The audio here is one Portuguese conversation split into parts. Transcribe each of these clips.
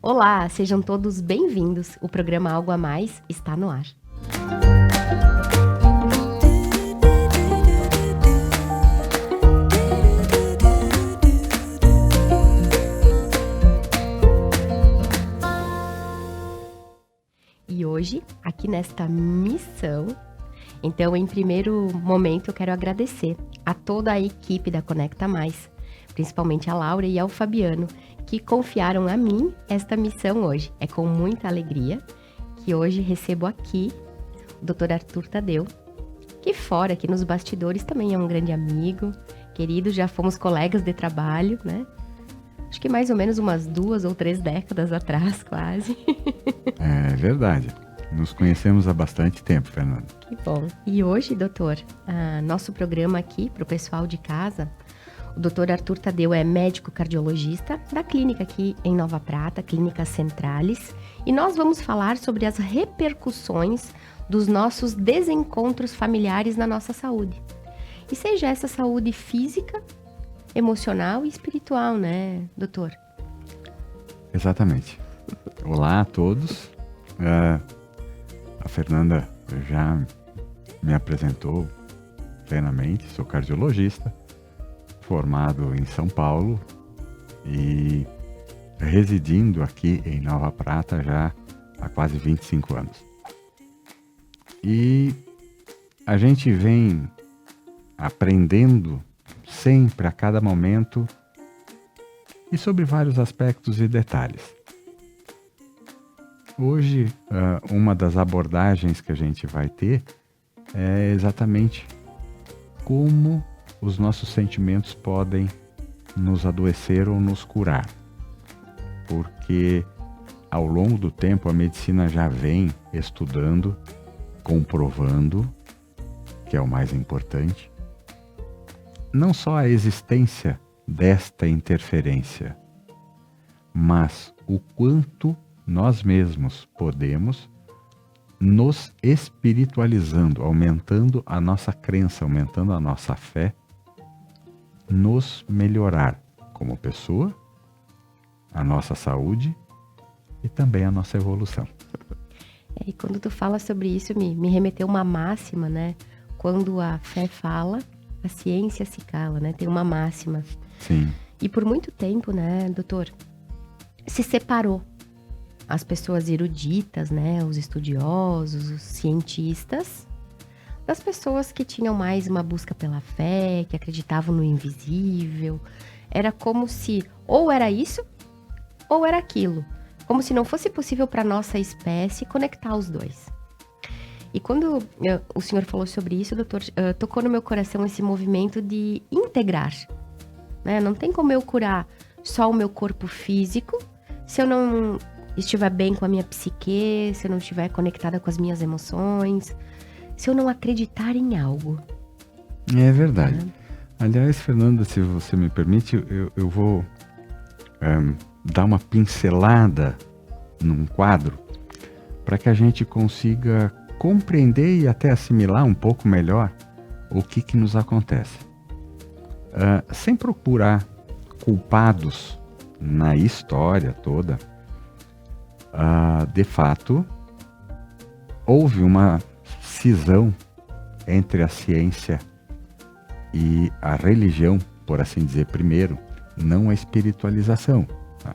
Olá, sejam todos bem-vindos. O programa Algo a Mais está no ar. E hoje, aqui nesta missão, então, em primeiro momento, eu quero agradecer a toda a equipe da Conecta Mais, principalmente a Laura e ao Fabiano, que confiaram a mim esta missão hoje. É com muita alegria que hoje recebo aqui o Dr. Arthur Tadeu, que fora, aqui nos bastidores, também é um grande amigo, querido, já fomos colegas de trabalho, né? Acho que mais ou menos umas 2 ou 3 décadas atrás, quase. É verdade. Nos conhecemos há bastante tempo, Fernanda. Que bom. E hoje, doutor, nosso programa aqui, para o pessoal de casa, o doutor Arthur Tadeu é médico cardiologista da clínica aqui em Nova Prata, Clínica Centralis, e nós vamos falar sobre as repercussões dos nossos desencontros familiares na nossa saúde. E seja essa saúde física, emocional e espiritual, né, doutor? Exatamente. Olá a todos. A Fernanda já me apresentou plenamente. Sou cardiologista, formado em São Paulo e residindo aqui em Nova Prata já há quase 25 anos. E a gente vem aprendendo sempre, a cada momento, e sobre vários aspectos e detalhes. Hoje, uma das abordagens que a gente vai ter é exatamente como os nossos sentimentos podem nos adoecer ou nos curar. Porque ao longo do tempo a medicina já vem estudando, comprovando, que é o mais importante, não só a existência desta interferência, mas o quanto nós mesmos podemos, nos espiritualizando, aumentando a nossa crença, aumentando a nossa fé, nos melhorar como pessoa, a nossa saúde e também a nossa evolução. E quando tu fala sobre isso, me remeteu uma máxima, né? Quando a fé fala, a ciência se cala, né? Tem uma máxima. Sim. E por muito tempo, né, doutor, se separou as pessoas eruditas, né, os estudiosos, os cientistas, das pessoas que tinham mais uma busca pela fé, que acreditavam no invisível. Era como se ou era isso ou era aquilo. Como se não fosse possível para a nossa espécie conectar os dois. E quando o senhor falou sobre isso, doutor, tocou no meu coração esse movimento de integrar. Né? Não tem como eu curar só o meu corpo físico se eu não estiver bem com a minha psique, se eu não estiver conectada com as minhas emoções, se eu não acreditar em algo. É verdade. Aliás, Fernanda, se você me permite, eu vou dar uma pincelada num quadro para que a gente consiga compreender e até assimilar um pouco melhor o que nos acontece. Sem procurar culpados na história toda, de fato, houve uma cisão entre a ciência e a religião, por assim dizer, primeiro, não a espiritualização,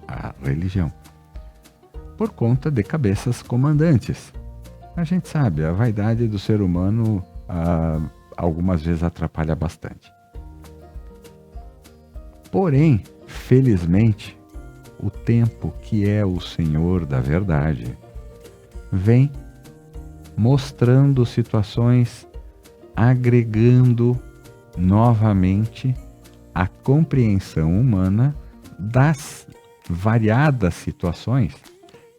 a religião, por conta de cabeças comandantes. A gente sabe, a vaidade do ser humano algumas vezes atrapalha bastante. Porém, felizmente, o tempo, que é o Senhor da verdade, vem mostrando situações, agregando novamente a compreensão humana das variadas situações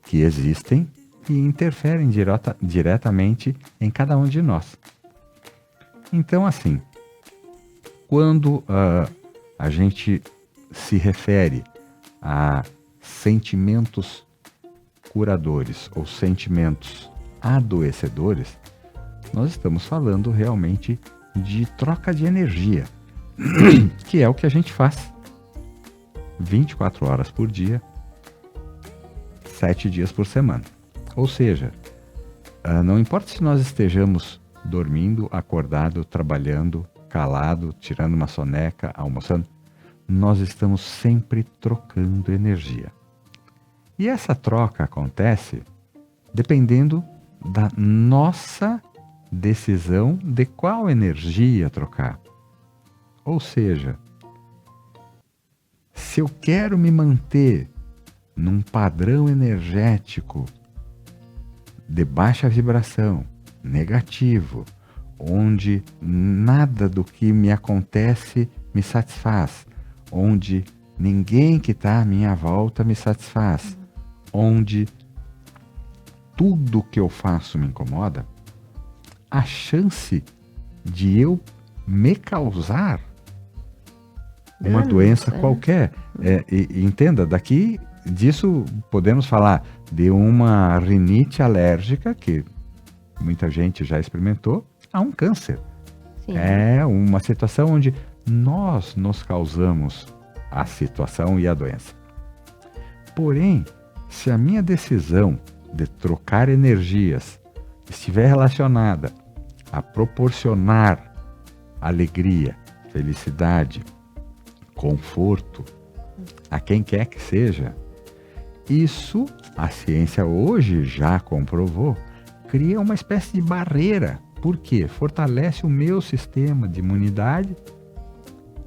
que existem e interferem diretamente em cada um de nós. Então, assim, quando a gente se refere a sentimentos curadores ou sentimentos adoecedores, nós estamos falando realmente de troca de energia, que é o que a gente faz 24 horas por dia, 7 dias por semana. Ou seja, não importa se nós estejamos dormindo, acordado, trabalhando, calado, tirando uma soneca, almoçando, nós estamos sempre trocando energia. E essa troca acontece dependendo da nossa decisão de qual energia trocar. Ou seja, se eu quero me manter num padrão energético de baixa vibração, negativo, onde nada do que me acontece me satisfaz, onde ninguém que está à minha volta me satisfaz, onde tudo que eu faço me incomoda, a chance de eu me causar uma doença qualquer, entenda, daqui disso podemos falar de uma rinite alérgica, que muita gente já experimentou, a um câncer. Sim. É uma situação onde nós nos causamos a situação e a doença. Porém, se a minha decisão de trocar energias estiver relacionada a proporcionar alegria, felicidade, conforto a quem quer que seja, isso a ciência hoje já comprovou, cria uma espécie de barreira. Por quê? Fortalece o meu sistema de imunidade,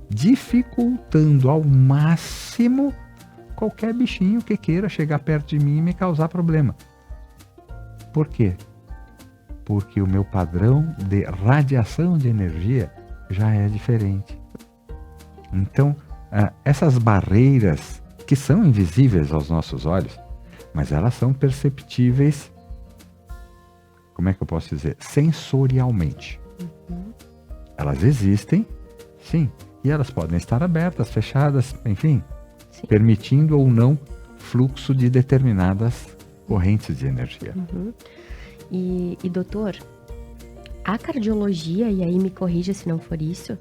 dificultando ao máximo qualquer bichinho que queira chegar perto de mim e me causar problema. Por quê? Porque o meu padrão de radiação de energia já é diferente. Então, essas barreiras que são invisíveis aos nossos olhos, mas elas são perceptíveis, como é que eu posso dizer? Sensorialmente. Elas existem, sim, e elas podem estar abertas, fechadas, enfim, sim, permitindo ou não fluxo de determinadas correntes de energia. E doutor, a cardiologia, e aí me corrija se não for isso,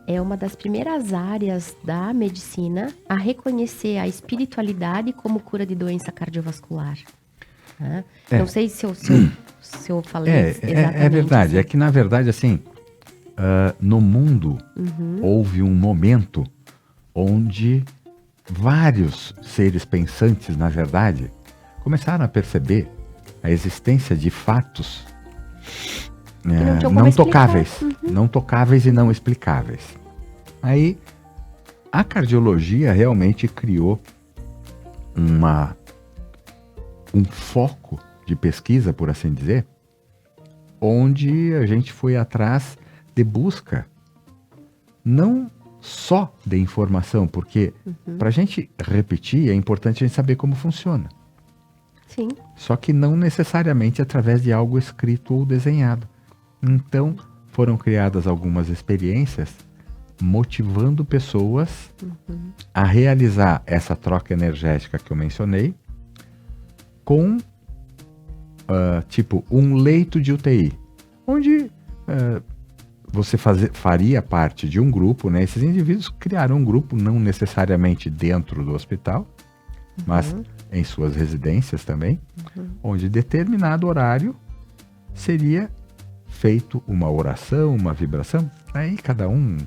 é uma das primeiras áreas da medicina a reconhecer a espiritualidade como cura de doença cardiovascular. Né? Não sei se eu falei exatamente. É verdade, assim. É que na verdade, assim, no mundo houve um momento onde vários seres pensantes, na verdade, começaram a perceber a existência de fatos não tocáveis, não tocáveis e não explicáveis. Aí a cardiologia realmente criou um foco de pesquisa, por assim dizer, onde a gente foi atrás de busca não só de informação, porque para a gente repetir é importante a gente saber como funciona. Sim. Só que não necessariamente através de algo escrito ou desenhado. Então, foram criadas algumas experiências motivando pessoas a realizar essa troca energética que eu mencionei com, tipo, um leito de UTI, onde você faria parte de um grupo, né? Esses indivíduos criaram um grupo, não necessariamente dentro do hospital, mas em suas residências também, onde em determinado horário seria feito uma oração, uma vibração, aí cada um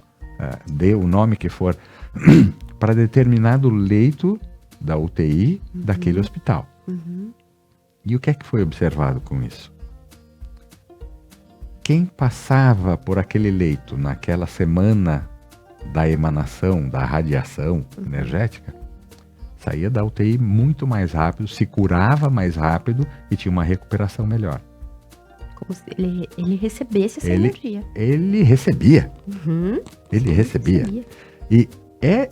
dê o nome que for para determinado leito da UTI daquele hospital. E o que é que foi observado com isso? Quem passava por aquele leito naquela semana da emanação, da radiação energética, saía da UTI muito mais rápido, se curava mais rápido e tinha uma recuperação melhor. Como se ele recebesse essa energia. Ele recebia. Ele recebia. E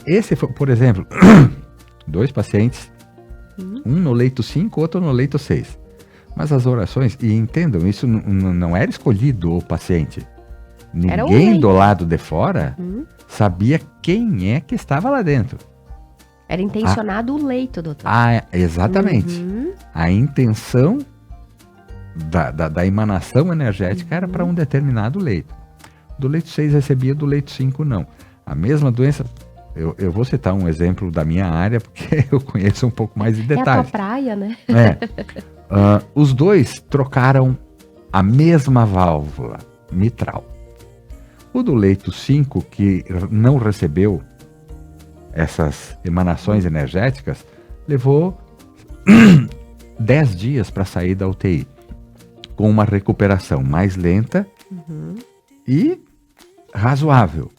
esse foi, por exemplo, 2 pacientes, um no leito 5, outro no leito 6. Mas as orações, e entendam, isso não era escolhido o paciente. Ninguém do lado de fora sabia quem é que estava lá dentro. Era intencionado o leito, doutor. Exatamente. A intenção da emanação energética era para um determinado leito. Do leito 6 recebia, do leito 5 não. A mesma doença eu vou citar um exemplo da minha área, porque eu conheço um pouco mais de É a detalhes. tua praia, né? Os dois trocaram a mesma válvula mitral. O do leito 5, que não recebeu essas emanações energéticas, levou 10 dias para sair da UTI, com uma recuperação mais lenta e razoável.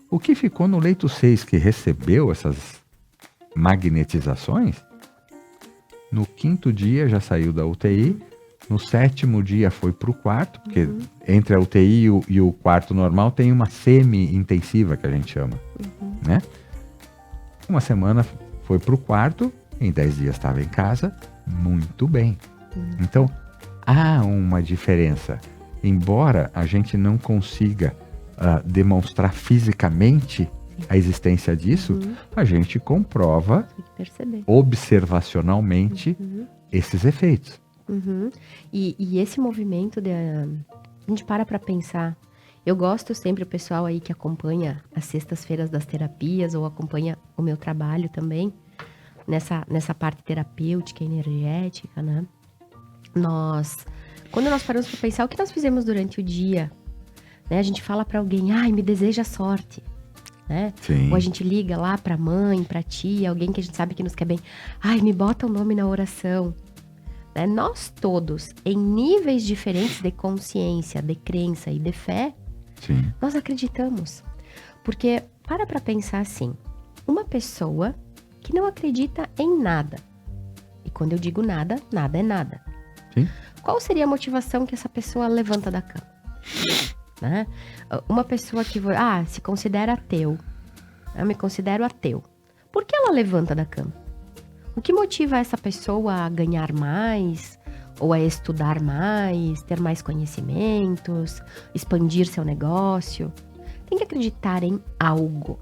O que ficou no leito 6, que recebeu essas magnetizações, no 5º dia já saiu da UTI, no 7º dia foi para o quarto, porque entre a UTI e o quarto normal tem uma semi-intensiva, que a gente chama, né? Uma semana foi para o quarto, em 10 dias estava em casa, muito bem. Então, há uma diferença. Embora a gente não consiga demonstrar fisicamente a existência disso, a gente comprova observacionalmente esses efeitos. E esse movimento, a gente para pensar. Eu gosto sempre, o pessoal aí que acompanha as sextas-feiras das terapias ou acompanha o meu trabalho também, nessa parte terapêutica, energética, né? Quando nós paramos para pensar o que nós fizemos durante o dia, né? A gente fala para alguém, ai, me deseja sorte, né? Sim. Ou a gente liga lá para mãe, para tia, alguém que a gente sabe que nos quer bem, ai, me bota o nome na oração. Né? Nós todos, em níveis diferentes de consciência, de crença e de fé, Sim. nós acreditamos. Porque, para pensar assim, uma pessoa que não acredita em nada, e quando eu digo nada, nada é nada. Sim. Qual seria a motivação que essa pessoa levanta da cama? Né? Uma pessoa que se considera ateu, eu me considero ateu. Por que ela levanta da cama? O que motiva essa pessoa a ganhar mais, ou a estudar mais, ter mais conhecimentos, expandir seu negócio? Tem que acreditar em algo,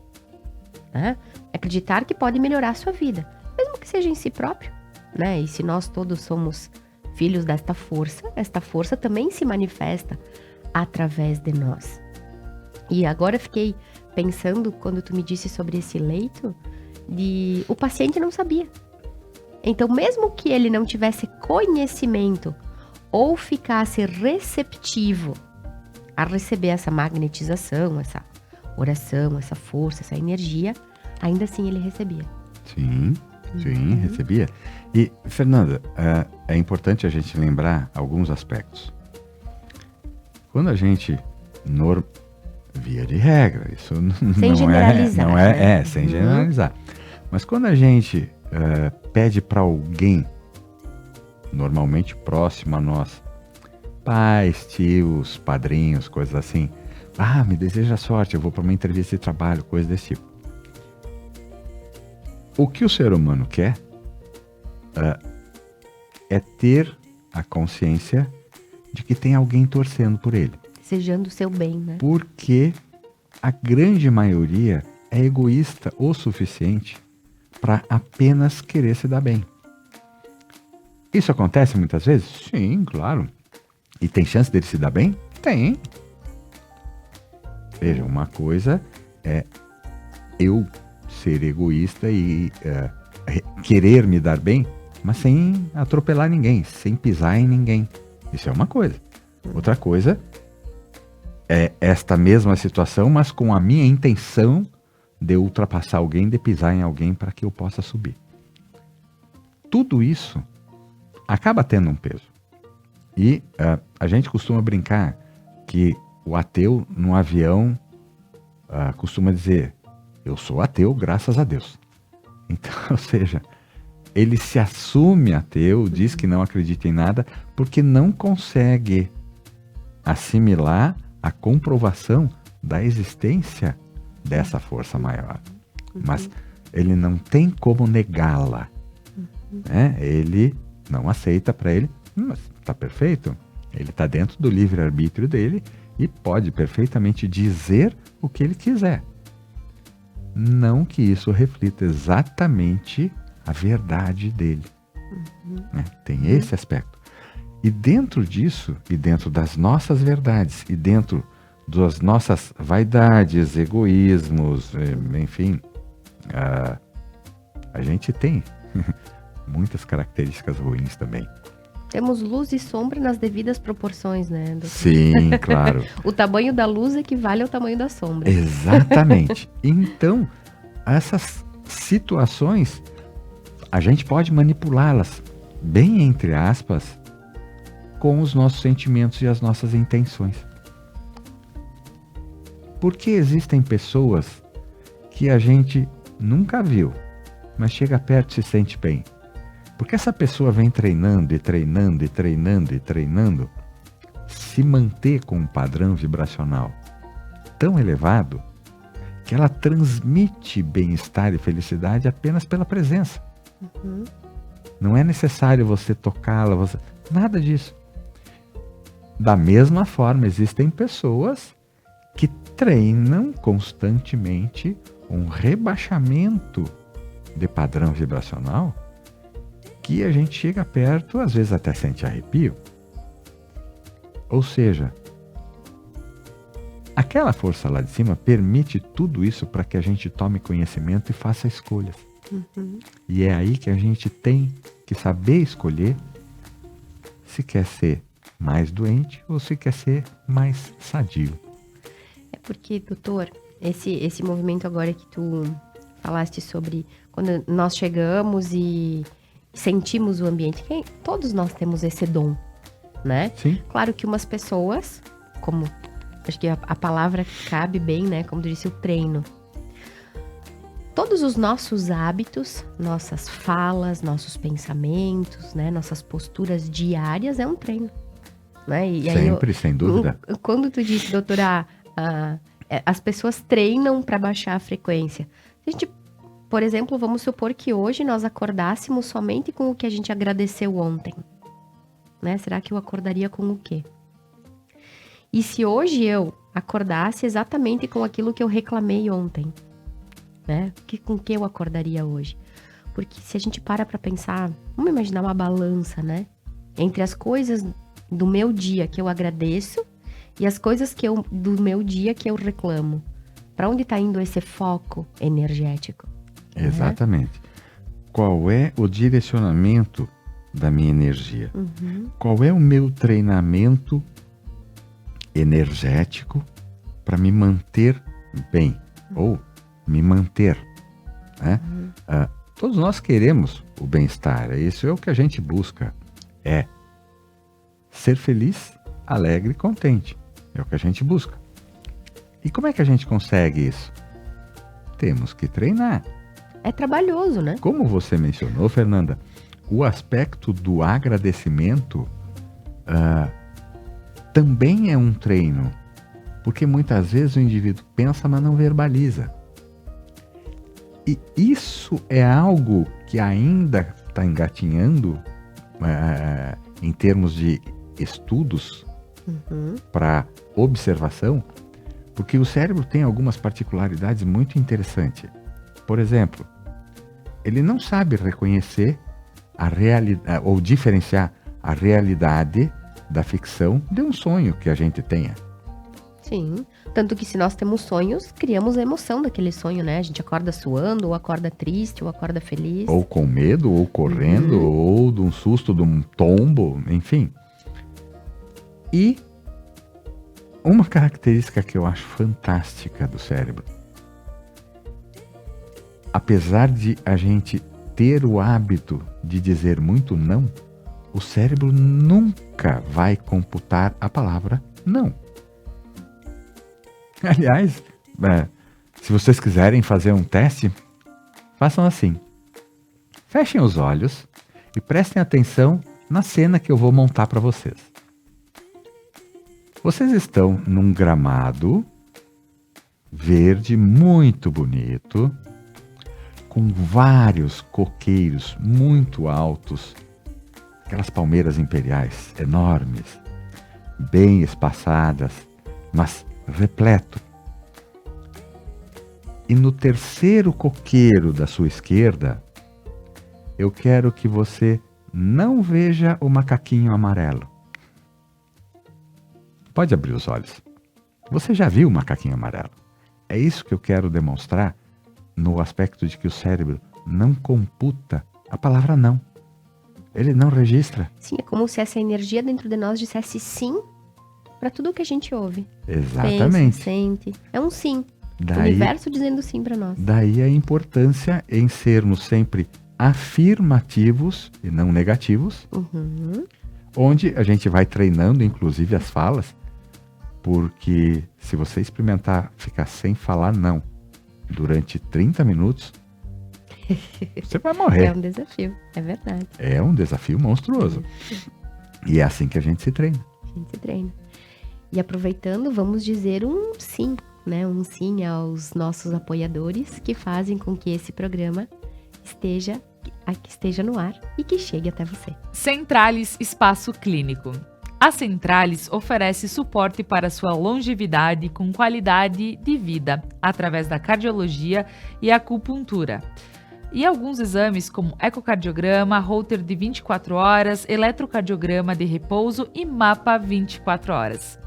né? Acreditar que pode melhorar a sua vida, mesmo que seja em si próprio, né? E se nós todos somos filhos desta força, esta força também se manifesta através de nós. E agora eu fiquei pensando, quando tu me disse sobre esse leito, o paciente não sabia. Então, mesmo que ele não tivesse conhecimento ou ficasse receptivo a receber essa magnetização, essa oração, essa força, essa energia, ainda assim ele recebia. Sim, recebia. E, Fernanda, é importante a gente lembrar alguns aspectos. Quando a gente, via de regra, isso sem generalizar, né? Sem generalizar. Mas quando a gente pede para alguém, normalmente próximo a nós, pais, tios, padrinhos, coisas assim, me deseja sorte, eu vou para uma entrevista de trabalho, coisa desse tipo. O que o ser humano quer é ter a consciência de que tem alguém torcendo por ele. Desejando o seu bem, né? Porque a grande maioria é egoísta o suficiente para apenas querer se dar bem. Isso acontece muitas vezes? Sim, claro. E tem chance dele se dar bem? Tem. Veja, uma coisa é eu ser egoísta e querer me dar bem, mas sem atropelar ninguém, sem pisar em ninguém. Isso é uma coisa. Outra coisa é esta mesma situação, mas com a minha intenção de ultrapassar alguém, de pisar em alguém para que eu possa subir. Tudo isso acaba tendo um peso. E a gente costuma brincar que o ateu no avião costuma dizer, eu sou ateu graças a Deus. Então, ou seja, ele se assume ateu, diz que não acredita em nada, porque não consegue assimilar a comprovação da existência dessa força maior. Mas ele não tem como negá-la. Né? Ele não aceita para ele, mas está perfeito. Ele está dentro do livre-arbítrio dele e pode perfeitamente dizer o que ele quiser. Não que isso reflita exatamente a verdade dele. Né? Tem esse aspecto. E dentro disso, e dentro das nossas verdades, e dentro das nossas vaidades, egoísmos, enfim, A gente tem muitas características ruins também. Temos luz e sombra nas devidas proporções, né, doutor? Sim, claro. O tamanho da luz equivale ao tamanho da sombra. Exatamente. Então, essas situações, a gente pode manipulá-las, bem entre aspas, com os nossos sentimentos e as nossas intenções. Porque existem pessoas que a gente nunca viu, mas chega perto e se sente bem. Porque essa pessoa vem treinando e treinando e treinando e treinando, se manter com um padrão vibracional tão elevado que ela transmite bem-estar e felicidade apenas pela presença. Uhum. Não é necessário você tocá-la, nada disso. Da mesma forma, existem pessoas que treinam constantemente um rebaixamento de padrão vibracional que a gente chega perto, às vezes até sente arrepio. Ou seja, aquela força lá de cima permite tudo isso para que a gente tome conhecimento e faça escolhas. Uhum. E é aí que a gente tem que saber escolher se quer ser mais doente ou se quer ser mais sadio. É porque, doutor, esse movimento agora que tu falaste sobre quando nós chegamos e sentimos o ambiente, todos nós temos esse dom, né? Sim. Claro que umas pessoas, como acho que a palavra cabe bem, né? Como tu disse, o treino. Todos os nossos hábitos, nossas falas, nossos pensamentos, né? Nossas posturas diárias é um treino, né? E sempre, sem dúvida. Quando tu disse, doutora, as pessoas treinam para baixar a frequência. A gente, por exemplo, vamos supor que hoje nós acordássemos somente com o que a gente agradeceu ontem, né? Será que eu acordaria com o quê? E se hoje eu acordasse exatamente com aquilo que eu reclamei ontem, né? Com que eu acordaria hoje? Porque se a gente para pensar, vamos imaginar uma balança, né? Entre as coisas do meu dia que eu agradeço e as coisas do meu dia que eu reclamo. Para onde está indo esse foco energético? Exatamente. Qual é o direcionamento da minha energia? Uhum. Qual é o meu treinamento energético para me manter bem? Ou me manter, né? Todos nós queremos o bem-estar. Isso é o que a gente busca. É ser feliz, alegre e contente. É o que a gente busca. E como é que a gente consegue isso? Temos que treinar. É trabalhoso, né? Como você mencionou, Fernanda, o aspecto do agradecimento também é um treino. Porque muitas vezes o indivíduo pensa, mas não verbaliza. E isso é algo que ainda está engatinhando em termos de estudos para observação, porque o cérebro tem algumas particularidades muito interessantes. Por exemplo, ele não sabe reconhecer a realidade ou diferenciar a realidade da ficção de um sonho que a gente tenha. Sim, tanto que se nós temos sonhos, criamos a emoção daquele sonho, né? A gente acorda suando, ou acorda triste, ou acorda feliz. Ou com medo, ou correndo, ou de um susto, de um tombo, enfim. E uma característica que eu acho fantástica do cérebro, apesar de a gente ter o hábito de dizer muito não, o cérebro nunca vai computar a palavra não. Aliás, se vocês quiserem fazer um teste, façam assim. Fechem os olhos e prestem atenção na cena que eu vou montar para vocês. Vocês estão num gramado verde muito bonito, com vários coqueiros muito altos, aquelas palmeiras imperiais enormes, bem espaçadas, mas repleto. E no terceiro coqueiro da sua esquerda, eu quero que você não veja o macaquinho amarelo. Pode abrir os olhos. Você já viu o macaquinho amarelo? É isso que eu quero demonstrar no aspecto de que o cérebro não computa a palavra não. Ele não registra. Sim, é como se essa energia dentro de nós dissesse sim para tudo que a gente ouve. Exatamente. Pensa, sente. É um sim. O Daí, universo dizendo sim para nós. daí a importância em sermos sempre afirmativos e não negativos, Uhum. onde a gente vai treinando, inclusive, as falas, porque se você experimentar ficar sem falar não durante 30 minutos, você vai É morrer. um desafio, é verdade. É um desafio monstruoso. E é assim que a gente se treina. A gente se treina. E aproveitando, vamos dizer um sim, né? Um sim aos nossos apoiadores que fazem com que esse programa esteja no ar e que chegue até você. Centralis Espaço Clínico. A Centralis oferece suporte para sua longevidade com qualidade de vida através da cardiologia e acupuntura. E alguns exames como ecocardiograma, holter de 24 horas, eletrocardiograma de repouso e mapa 24 horas.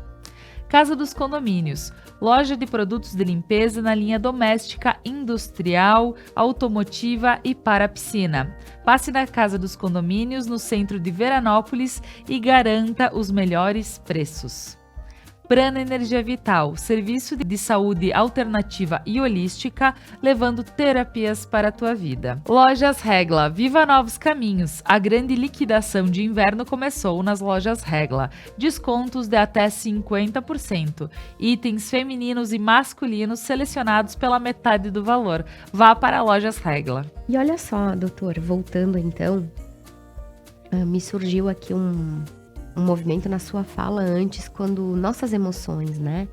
Casa dos Condomínios, loja de produtos de limpeza na linha doméstica, industrial, automotiva e para piscina. Passe na Casa dos Condomínios, no centro de Veranópolis e garanta os melhores preços. Prana Energia Vital, serviço de saúde alternativa e holística, levando terapias para a tua vida. Lojas Regla, viva novos caminhos. A grande liquidação de inverno começou nas Lojas Regla. Descontos de até 50%. Itens femininos e masculinos selecionados pela metade do valor. Vá para Lojas Regla. E olha só, doutor, voltando então, me surgiu aqui um movimento na sua fala antes, quando nossas emoções, né?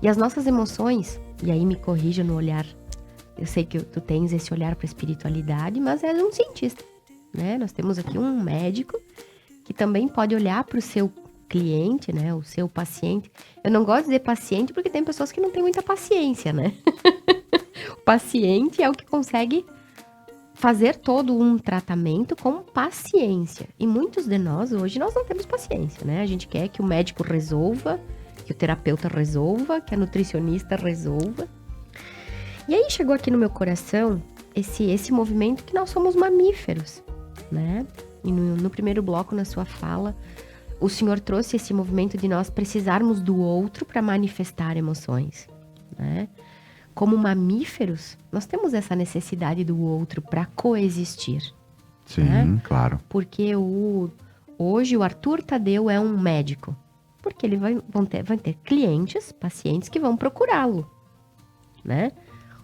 E as nossas emoções, e aí me corrija no olhar, eu sei que tu tens esse olhar para a espiritualidade, mas é um cientista, né? Nós temos aqui um médico que também pode olhar para o seu cliente, né? O seu paciente. Eu não gosto de dizer paciente porque tem pessoas que não têm muita paciência, né? O paciente é o que consegue fazer todo um tratamento com paciência. E muitos de nós, hoje, nós não temos paciência, né? A gente quer que o médico resolva, que o terapeuta resolva, que a nutricionista resolva. E aí chegou aqui no meu coração esse movimento que nós somos mamíferos, né? E no primeiro bloco, na sua fala, o senhor trouxe esse movimento de nós precisarmos do outro para manifestar emoções, né? Como mamíferos, nós temos essa necessidade do outro para coexistir. Sim, né? claro. Porque hoje o Arthur Tadeu é um médico. Porque ele vai ter clientes, pacientes que vão procurá-lo, né?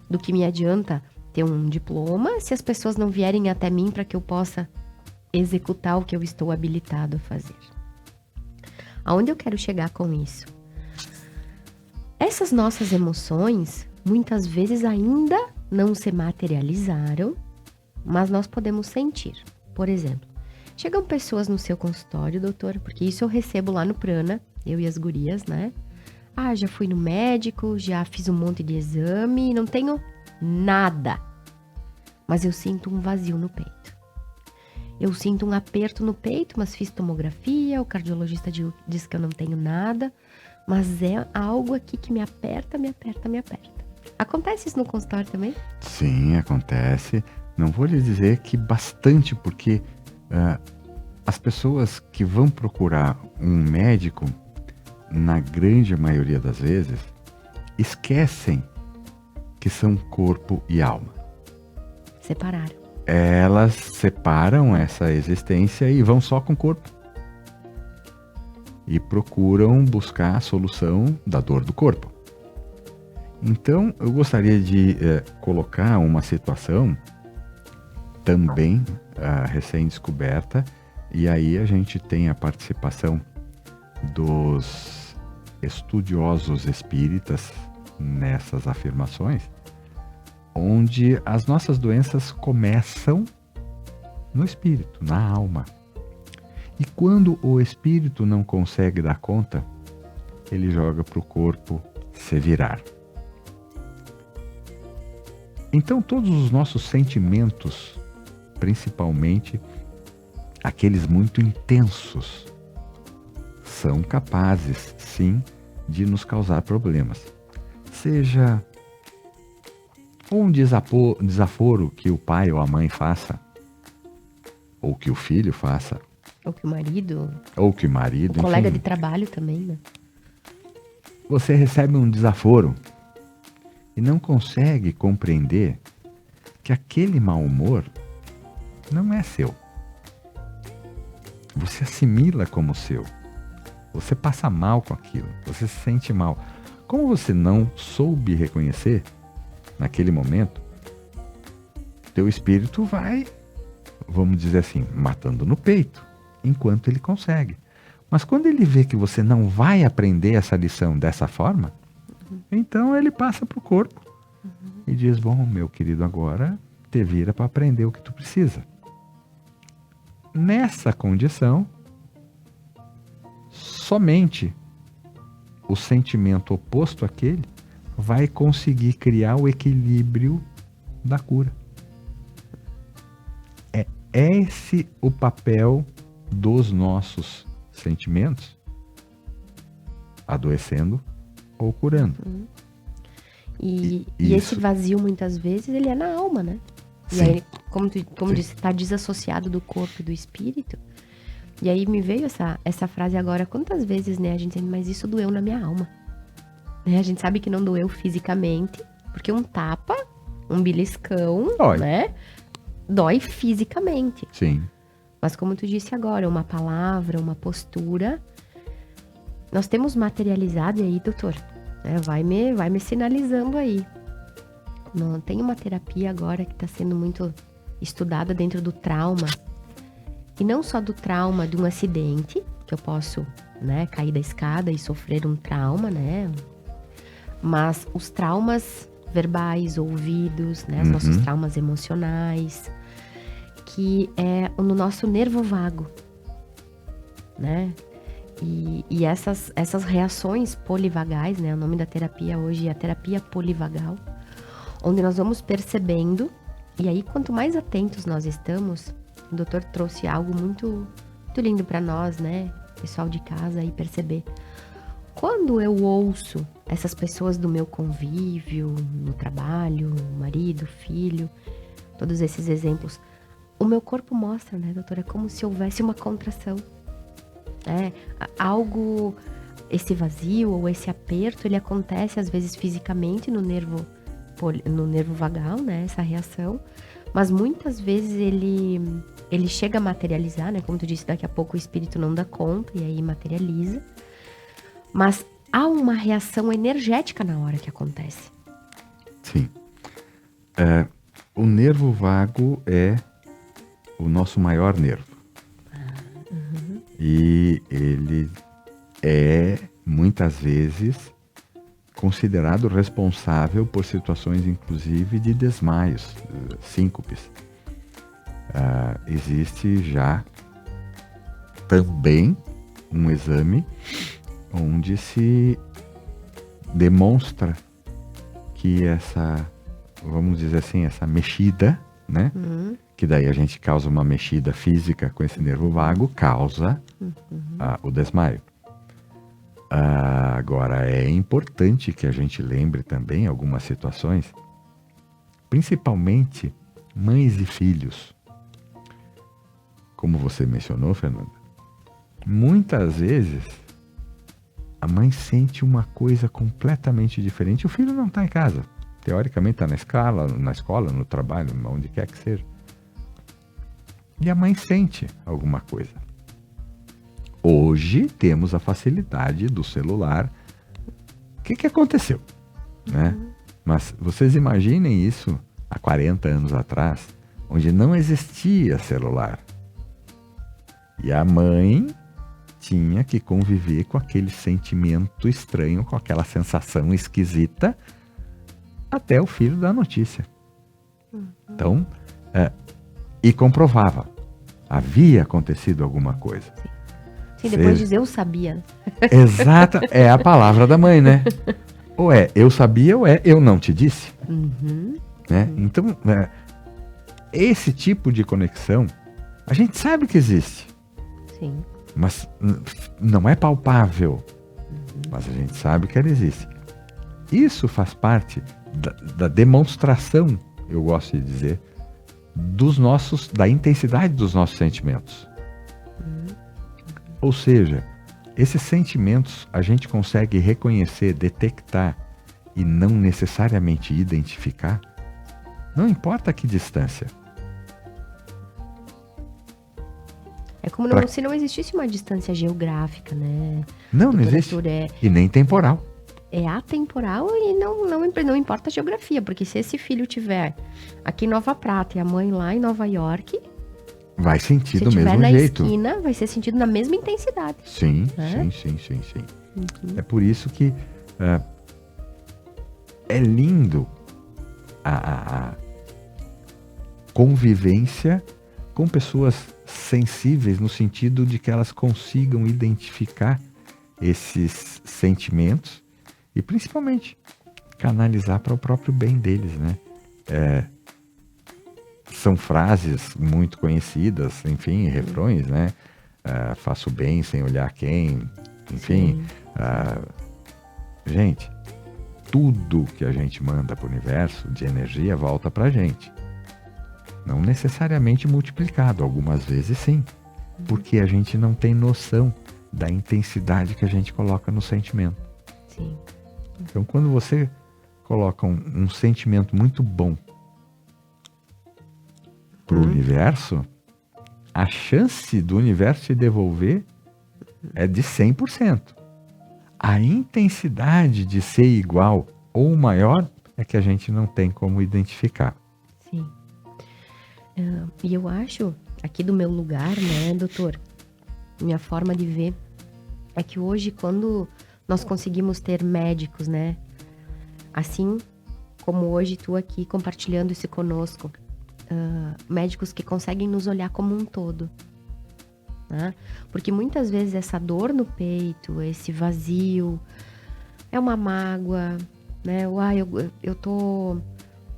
Do que me adianta ter um diploma se as pessoas não vierem até mim para que eu possa executar o que eu estou habilitado a fazer. Aonde eu quero chegar com isso? Essas nossas emoções muitas vezes ainda não se materializaram, mas nós podemos sentir. Por exemplo, chegam pessoas no seu consultório, doutor, porque isso eu recebo lá no Prana, eu e as gurias, né? Ah, já fui no médico, já fiz um monte de exame e não tenho nada. Mas eu sinto um vazio no peito. Eu sinto um aperto no peito, mas fiz tomografia, o cardiologista diz que eu não tenho nada, mas é algo aqui que me aperta, me aperta, me aperta. Acontece isso no consultório também? Sim, acontece. Não vou lhe dizer que bastante, porque as pessoas que vão procurar um médico, na grande maioria das vezes, esquecem que são corpo e alma. Separaram. Elas separam essa existência e vão só com o corpo. E procuram buscar a solução da dor do corpo. Então, eu gostaria de colocar uma situação também recém-descoberta, e aí a gente tem a participação dos estudiosos espíritas nessas afirmações, onde as nossas doenças começam no espírito, na alma. E quando o espírito não consegue dar conta, ele joga para o corpo se virar. Então todos os nossos sentimentos, principalmente aqueles muito intensos, são capazes, sim, de nos causar problemas. Seja ou um desaforo que o pai ou a mãe faça, ou que o filho faça, Ou que o marido, ou que o marido, o colega enfim, de trabalho também, né? você recebe um desaforo e não consegue compreender que aquele mau humor não é seu. Você assimila como seu. Você passa mal com aquilo. Você se sente mal. Como você não soube reconhecer naquele momento, teu espírito vai, vamos dizer assim, matando no peito, enquanto ele consegue. Mas quando ele vê que você não vai aprender essa lição dessa forma, então ele passa para o corpo e diz, bom, meu querido, agora te vira para aprender o que tu precisa. Nessa condição, somente o sentimento oposto àquele vai conseguir criar o equilíbrio da cura. É esse o papel dos nossos sentimentos, adoecendo ou curando. E isso. esse vazio, muitas vezes, ele é na alma, né? E Sim. aí, como disse, está desassociado do corpo e do espírito. E aí me veio essa frase agora, quantas vezes, né, a gente diz, mas isso doeu na minha alma. Né? A gente sabe que não doeu fisicamente, porque um tapa, um beliscão, Dói. né, dói fisicamente. Sim. Mas como tu disse agora, uma palavra, uma postura, nós temos materializado, e aí, doutor, né, vai me sinalizando aí. Não, tem uma terapia agora que está sendo muito estudada dentro do trauma. E não só do trauma de um acidente, que eu posso, né, cair da escada e sofrer um trauma, né? Mas os traumas verbais, ouvidos, né? Os nossos traumas emocionais, que é no nosso nervo vago, né? E essas reações polivagais, né? O nome da terapia hoje é a terapia polivagal, onde nós vamos percebendo, e aí quanto mais atentos nós estamos, o doutor trouxe algo muito, muito lindo para nós, né? Pessoal de casa aí perceber. Quando eu ouço essas pessoas do meu convívio, no trabalho, marido, filho, todos esses exemplos, o meu corpo mostra, né, doutora? É como se houvesse uma contração. Algo, esse vazio ou esse aperto, ele acontece às vezes fisicamente no nervo vagal, né? Essa reação. Mas muitas vezes ele chega a materializar, né? Como tu disse, daqui a pouco o espírito não dá conta e aí materializa. Mas há uma reação energética na hora que acontece. Sim. O nervo vago é o nosso maior nervo. E ele é, muitas vezes, considerado responsável por situações, inclusive, de desmaios, síncopes. Existe já também um exame onde se demonstra que essa, vamos dizer assim, essa mexida, né? Que daí a gente causa uma mexida física com esse nervo vago, causa o desmaio. Agora, é importante que a gente lembre também algumas situações, principalmente mães e filhos. Como você mencionou, Fernanda, muitas vezes a mãe sente uma coisa completamente diferente. O filho não está em casa. Teoricamente está na escola, no trabalho, onde quer que seja. E a mãe sente alguma coisa. Hoje temos a facilidade do celular. O que aconteceu? Né? Mas vocês imaginem isso há 40 anos atrás, onde não existia celular. E a mãe tinha que conviver com aquele sentimento estranho, com aquela sensação esquisita, até o filho dar notícia. Então, e comprovava. Havia acontecido alguma coisa. Sim, depois diz eu sabia. Exata, é a palavra da mãe, né? Ou é eu sabia ou é eu não te disse. Né? Então, esse tipo de conexão, a gente sabe que existe. Sim. Mas não é palpável. Mas a gente sabe que ela existe. Isso faz parte da demonstração, eu gosto de dizer, da intensidade dos nossos sentimentos. Ou seja, esses sentimentos a gente consegue reconhecer, detectar e não necessariamente identificar, não importa que distância. É como se não existisse uma distância geográfica, né? Não existe. E nem temporal. É atemporal e não importa a geografia, porque se esse filho tiver aqui em Nova Prata e a mãe lá em Nova York, vai sentir do mesmo jeito. Se tiver na esquina, vai ser sentido na mesma intensidade. Sim. É por isso que é lindo a convivência com pessoas sensíveis, no sentido de que elas consigam identificar esses sentimentos e principalmente canalizar para o próprio bem deles, né? São frases muito conhecidas, enfim, refrões, né? Faço bem sem olhar quem, enfim. Gente, tudo que a gente manda para o universo de energia volta para a gente. Não necessariamente multiplicado, algumas vezes sim, porque a gente não tem noção da intensidade que a gente coloca no sentimento. Sim. Então, quando você coloca um sentimento muito bom para o universo, a chance do universo te devolver é de 100%. A intensidade de ser igual ou maior é que a gente não tem como identificar. Sim. E eu acho, aqui do meu lugar, né, doutor, minha forma de ver é que hoje, quando nós conseguimos ter médicos, né, assim como hoje tu aqui compartilhando isso conosco, médicos que conseguem nos olhar como um todo, né? Porque muitas vezes essa dor no peito, esse vazio, é uma mágoa, né?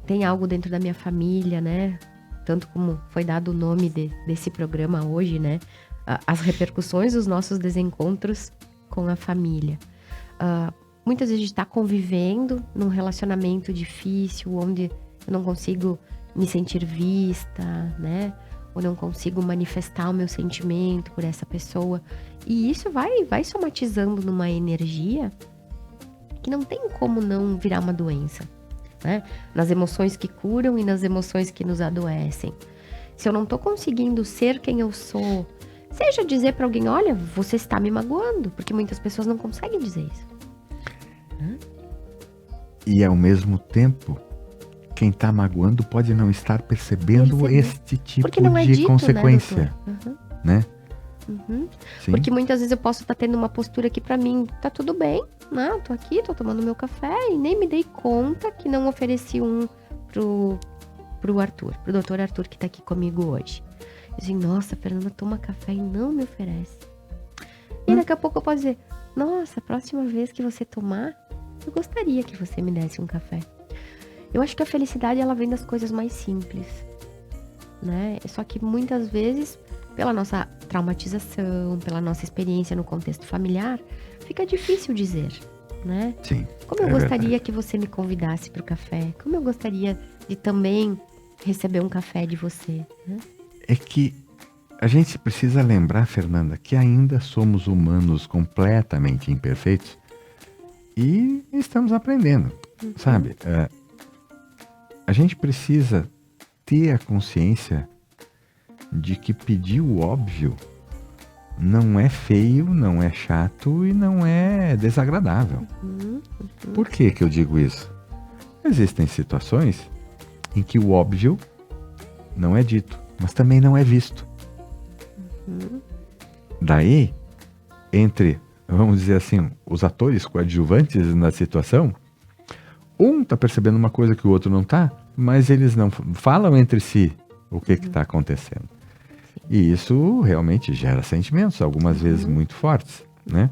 Tem algo dentro da minha família, né? Tanto como foi dado o nome desse programa hoje, né? As repercussões dos nossos desencontros com a família. Muitas vezes a gente está convivendo num relacionamento difícil, onde eu não consigo me sentir vista, né? Ou não consigo manifestar o meu sentimento por essa pessoa. E isso vai somatizando numa energia que não tem como não virar uma doença, né? Nas emoções que curam e nas emoções que nos adoecem. Se eu não tô conseguindo ser quem eu sou, seja dizer para alguém, olha, você está me magoando, porque muitas pessoas não conseguem dizer isso. E ao mesmo tempo, quem está magoando pode não estar percebendo este tipo de consequência, né? Porque muitas vezes eu posso estar tendo uma postura que pra mim tá tudo bem, né? Eu tô aqui, tô tomando meu café e nem me dei conta que não ofereci pro Arthur, pro doutor Arthur que tá aqui comigo hoje. Eu assim, nossa, Fernanda toma café e não me oferece. E daqui a pouco eu posso dizer, nossa, a próxima vez que você tomar, eu gostaria que você me desse um café. Eu acho que a felicidade, ela vem das coisas mais simples, né? Só que muitas vezes, pela nossa traumatização, pela nossa experiência no contexto familiar, fica difícil dizer, né? Sim. Como eu gostaria que você me convidasse para o café. Como eu gostaria de também receber um café de você, né? É que a gente precisa lembrar, Fernanda, que ainda somos humanos completamente imperfeitos e estamos aprendendo, sabe? A gente precisa ter a consciência de que pedir o óbvio não é feio, não é chato e não é desagradável. Por que que eu digo isso? Existem situações em que o óbvio não é dito, mas também não é visto. Daí, entre, vamos dizer assim, os atores coadjuvantes na situação, um está percebendo uma coisa que o outro não está, mas eles não falam entre si o que está acontecendo. E isso realmente gera sentimentos, algumas vezes muito fortes, né?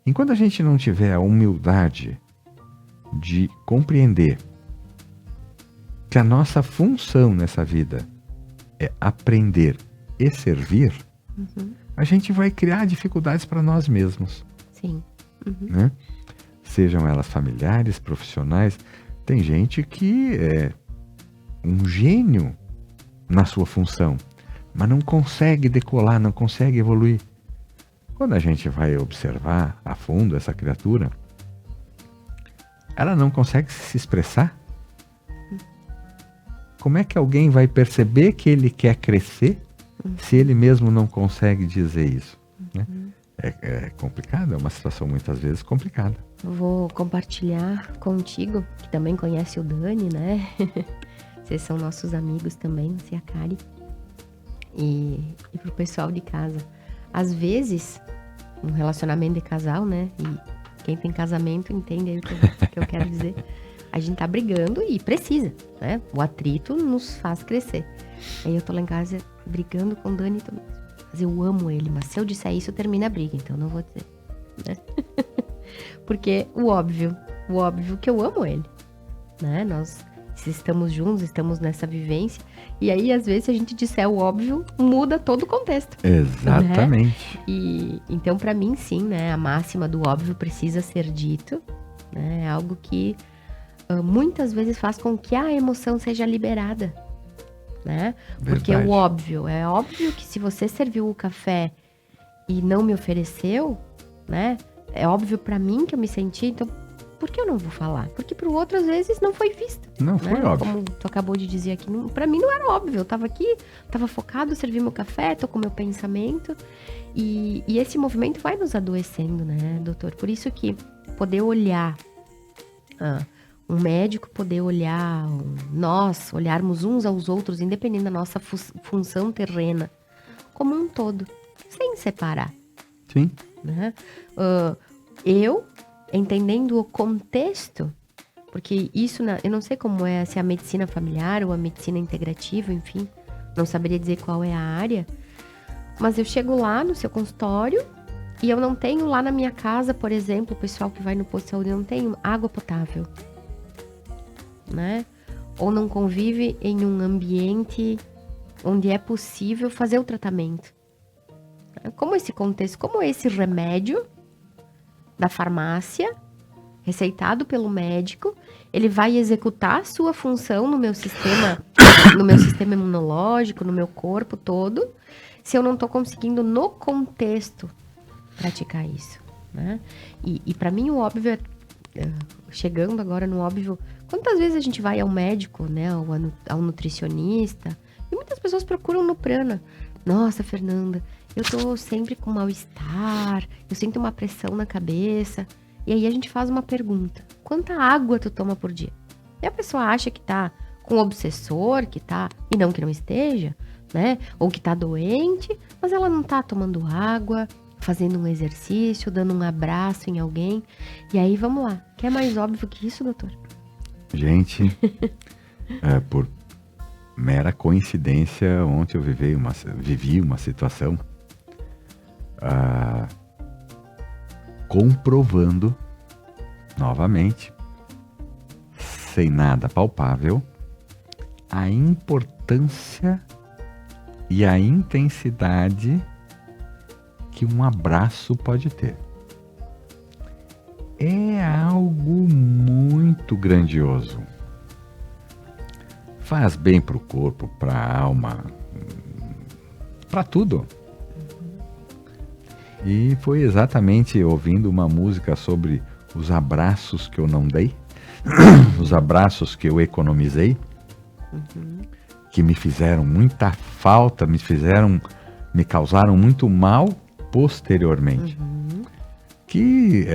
Enquanto a gente não tiver a humildade de compreender que a nossa função nessa vida é aprender e servir, a gente vai criar dificuldades para nós mesmos. Sim. Né? Sejam elas familiares, profissionais. Tem gente que é um gênio na sua função, mas não consegue decolar, não consegue evoluir. Quando a gente vai observar a fundo essa criatura, ela não consegue se expressar. Como é que alguém vai perceber que ele quer crescer se ele mesmo não consegue dizer isso? Né? É complicado, é uma situação muitas vezes complicada. Eu vou compartilhar contigo, que também conhece o Dani, né? Vocês são nossos amigos também, você e a Kari. E pro pessoal de casa. Às vezes, um relacionamento de casal, né? E quem tem casamento entende aí o que eu quero dizer. A gente tá brigando e precisa, né? O atrito nos faz crescer. Aí eu tô lá em casa brigando com o Dani também. Mas eu amo ele, mas se eu disser isso, termina a briga, então não vou dizer, né? Porque o óbvio que eu amo ele, né? Nós estamos juntos, estamos nessa vivência, e aí às vezes se a gente disser o óbvio, muda todo o contexto. Exatamente. Né? E então para mim sim, né? A máxima do óbvio precisa ser dito, né? É algo que muitas vezes faz com que a emoção seja liberada, né? Porque Verdade. o óbvio, é óbvio que se você serviu o café e não me ofereceu, né? É óbvio pra mim que eu me senti, então por que eu não vou falar? Porque pro outro às vezes não foi visto. Não né? foi óbvio. Como tu acabou de dizer aqui, pra mim não era óbvio. Eu tava aqui, tava focado, servi meu café, tô com meu pensamento. E esse movimento vai nos adoecendo, né, doutor? Por isso que poder olhar... um médico poder olhar, nós olharmos uns aos outros, independente da nossa função terrena, como um todo, sem separar. Sim. Né? Eu, entendendo o contexto, porque isso, eu não sei como é, se é a medicina familiar ou a medicina integrativa, enfim, não saberia dizer qual é a área, mas eu chego lá no seu consultório e eu não tenho lá na minha casa, por exemplo, o pessoal que vai no posto de saúde, eu não tenho água potável. Né? Ou não convive em um ambiente onde é possível fazer o tratamento. Como esse contexto, como esse remédio da farmácia, receitado pelo médico, ele vai executar a sua função no meu sistema imunológico, no meu corpo todo, se eu não estou conseguindo, no contexto, praticar isso. Né? E para mim o óbvio chegando agora no óbvio, quantas vezes a gente vai ao médico, né, ao nutricionista, e muitas pessoas procuram no prana. Nossa, Fernanda, eu tô sempre com mal-estar, eu sinto uma pressão na cabeça. E aí a gente faz uma pergunta: quanta água tu toma por dia? E a pessoa acha que tá com um obsessor, e não que não esteja, né, ou que tá doente, mas ela não tá tomando água, fazendo um exercício, dando um abraço em alguém. E aí, vamos lá. Quer mais óbvio que isso, doutor? Gente, por mera coincidência, ontem eu vivi uma situação comprovando, novamente, sem nada palpável, a importância e a intensidade que um abraço pode ter. É algo muito grandioso. Faz bem para o corpo, para a alma, para tudo. E foi exatamente ouvindo uma música sobre os abraços que eu não dei, os abraços que eu economizei, que me fizeram muita falta, me causaram muito mal posteriormente, que